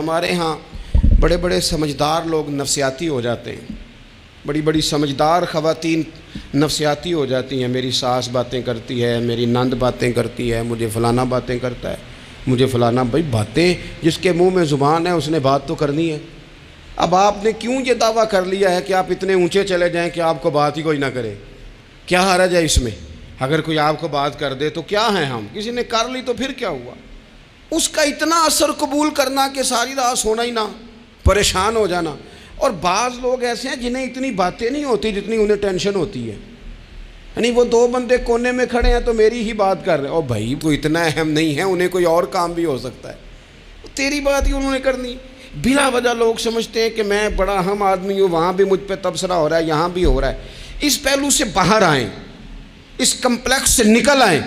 ہمارے ہاں بڑے بڑے سمجھدار لوگ نفسیاتی ہو جاتے ہیں، بڑی بڑی سمجھدار خواتین نفسیاتی ہو جاتی ہیں، میری ساس باتیں کرتی ہے، میری نند باتیں کرتی ہے، مجھے فلانا باتیں کرتا ہے، مجھے فلانا۔ بھائی باتیں، جس کے منہ میں زبان ہے اس نے بات تو کرنی ہے۔ اب آپ نے کیوں یہ دعویٰ کر لیا ہے کہ آپ اتنے اونچے چلے جائیں کہ آپ کو بات ہی کوئی نہ کرے؟ کیا حرج ہے اس میں؟ اگر کوئی آپ کو بات کر دے تو کیا ہیں ہم؟ کسی نے کر لی تو پھر کیا ہوا؟ اس کا اتنا اثر قبول کرنا کہ ساری رات سونا ہی نہ، پریشان ہو جانا۔ اور بعض لوگ ایسے ہیں جنہیں اتنی باتیں نہیں ہوتی جتنی انہیں ٹینشن ہوتی ہے، یعنی وہ دو بندے کونے میں کھڑے ہیں تو میری ہی بات کر رہے ہیں، اور بھائی وہ اتنا اہم نہیں ہے، انہیں کوئی اور کام بھی ہو سکتا ہے، تیری بات ہی انہوں نے کرنی۔ بلا وجہ لوگ سمجھتے ہیں کہ میں بڑا اہم آدمی ہوں، وہاں بھی مجھ پہ تبصرہ ہو رہا ہے، یہاں بھی ہو رہا ہے۔ اس پہلو سے باہر آئیں، اس کمپلیکس سے نکل آئیں۔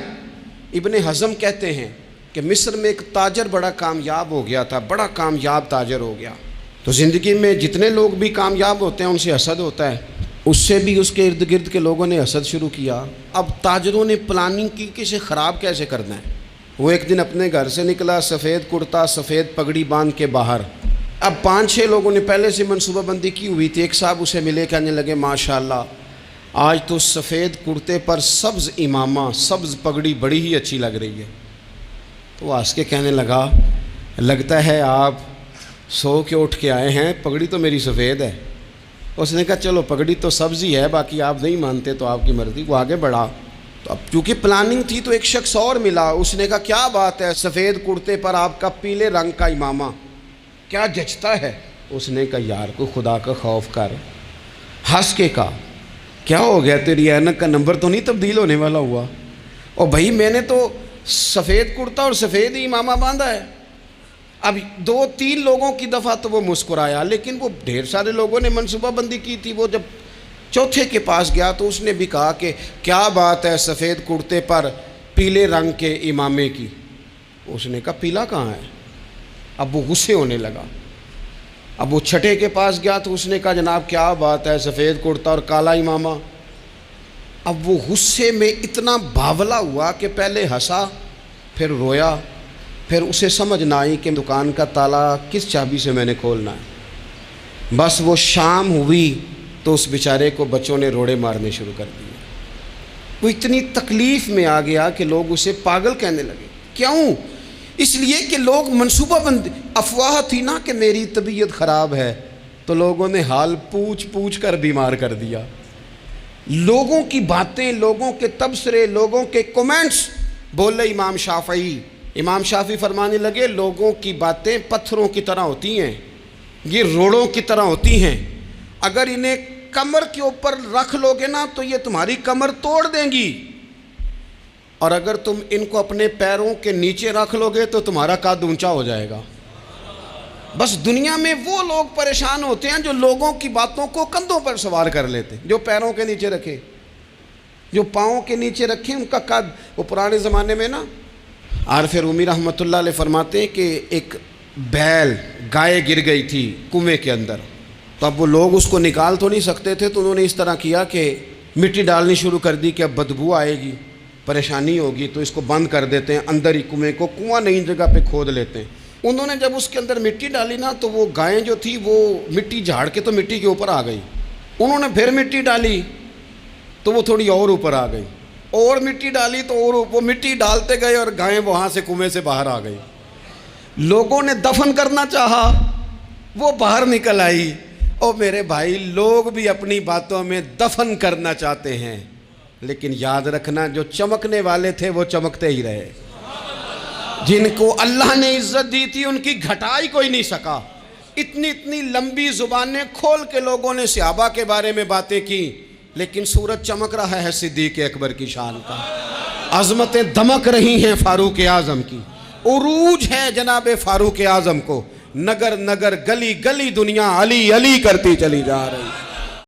ابن حزم کہتے ہیں کہ مصر میں ایک تاجر بڑا کامیاب ہو گیا تھا، بڑا کامیاب تاجر ہو گیا۔ تو زندگی میں جتنے لوگ بھی کامیاب ہوتے ہیں ان سے حسد ہوتا ہے، اس سے بھی اس کے ارد گرد کے لوگوں نے حسد شروع کیا۔ اب تاجروں نے پلاننگ کی کہ اسے خراب کیسے کرنا ہے۔ وہ ایک دن اپنے گھر سے نکلا، سفید کرتا سفید پگڑی باندھ کے باہر۔ اب 5-6 لوگوں نے پہلے سے منصوبہ بندی کی ہوئی تھی۔ ایک صاحب اسے ملے، کہنے لگے ماشاءاللہ آج تو سفید کرتے پر سبز امامہ، سبز پگڑی بڑی ہی اچھی لگ رہی ہے۔ تو وہ ہنس کے کہنے لگا لگتا ہے آپ سو کے اٹھ کے آئے ہیں، پگڑی تو میری سفید ہے۔ اس نے کہا چلو پگڑی تو سبز ہی ہے، باقی آپ نہیں مانتے تو آپ کی مرضی۔ وہ آگے بڑھا تو اب چونکہ پلاننگ تھی تو ایک شخص اور ملا، اس نے کہا کیا بات ہے، سفید کرتے پر آپ کا پیلے رنگ کا امامہ کیا جچتا ہے؟ اس نے کہا یار کو خدا کا خوف کر۔ ہنس کے کہا کیا ہو گیا، تیری اینک کا نمبر تو نہیں تبدیل ہونے والا ہوا؟ اور بھائی میں نے تو سفید کرتا اور سفید ہی امامہ باندھا ہے۔ اب 2-3 لوگوں کی دفعہ تو وہ مسکرایا، لیکن وہ ڈھیر سارے لوگوں نے منصوبہ بندی کی تھی۔ وہ جب چوتھے کے پاس گیا تو اس نے بھی کہا کہ کیا بات ہے سفید کرتے پر پیلے رنگ کے امامے کی؟ اس نے کہا پیلا کہاں ہے؟ اب وہ غصے ہونے لگا۔ اب وہ چھٹے کے پاس گیا تو اس نے کہا جناب کیا بات ہے سفید کرتا اور کالا امامہ؟ اب وہ غصے میں اتنا باولا ہوا کہ پہلے ہنسا پھر رویا، پھر اسے سمجھ نہ آئی کہ دکان کا تالا کس چابی سے میں نے کھولنا ہے۔ بس وہ شام ہوئی تو اس بیچارے کو بچوں نے روڑے مارنے شروع کر دیے۔ وہ اتنی تکلیف میں آ گیا کہ لوگ اسے پاگل کہنے لگے۔ کیوں؟ اس لیے کہ لوگ منصوبہ بندی، افواہ تھی نا کہ میری طبیعت خراب ہے، تو لوگوں نے حال پوچھ پوچھ کر بیمار کر دیا۔ لوگوں کی باتیں، لوگوں کے تبصرے، لوگوں کے کومنٹس بولے امام شافعی۔ امام شافعی فرمانے لگے لوگوں کی باتیں پتھروں کی طرح ہوتی ہیں، یہ روڑوں کی طرح ہوتی ہیں، اگر انہیں کمر کے اوپر رکھ لو گے نا تو یہ تمہاری کمر توڑ دیں گی، اور اگر تم ان کو اپنے پیروں کے نیچے رکھ لو گے تو تمہارا قد اونچا ہو جائے گا۔ بس دنیا میں وہ لوگ پریشان ہوتے ہیں جو لوگوں کی باتوں کو کندھوں پر سوار کر لیتے، جو پیروں کے نیچے رکھے، جو پاؤں کے نیچے رکھے ان کا قد۔ وہ پرانے زمانے میں نا عارف رومی رحمۃ اللہ علیہ فرماتے ہیں کہ ایک بیل گائے گر گئی تھی کنویں کے اندر، تو اب وہ لوگ اس کو نکال تو نہیں سکتے تھے، تو انہوں نے اس طرح کیا کہ مٹی ڈالنی شروع کر دی کہ اب بدبو آئے گی، پریشانی ہوگی، تو اس کو بند کر دیتے ہیں، اندر ہی کنویں کو، کنواں نئی جگہ پہ کھود لیتے ہیں۔ انہوں نے جب اس کے اندر مٹی ڈالی نا تو وہ گائیں جو تھی وہ مٹی جھاڑ کے تو مٹی کے اوپر آ گئی، انہوں نے پھر مٹی ڈالی تو وہ تھوڑی اور اوپر آ گئی، اور مٹی ڈالی تو اور وہ مٹی ڈالتے گئے اور گائیں وہاں سے کنویں سے باہر آ گئی۔ لوگوں نے دفن کرنا چاہا، وہ باہر نکل آئی۔ اور میرے بھائی لوگ بھی اپنی باتوں میں دفن کرنا چاہتے ہیں، لیکن یاد رکھنا جو چمکنے والے تھے وہ چمکتے ہی رہے، جن کو اللہ نے عزت دی تھی ان کی گھٹائی کوئی نہیں سکا۔ اتنی لمبی زبانیں کھول کے لوگوں نے صحابہ کے بارے میں باتیں کی، لیکن سورج چمک رہا ہے صدیق اکبر کی شان کا، عظمتیں دمک رہی ہیں فاروق اعظم کی، عروج ہے جناب فاروق اعظم کو، نگر نگر گلی گلی دنیا علی علی کرتی چلی جا رہی۔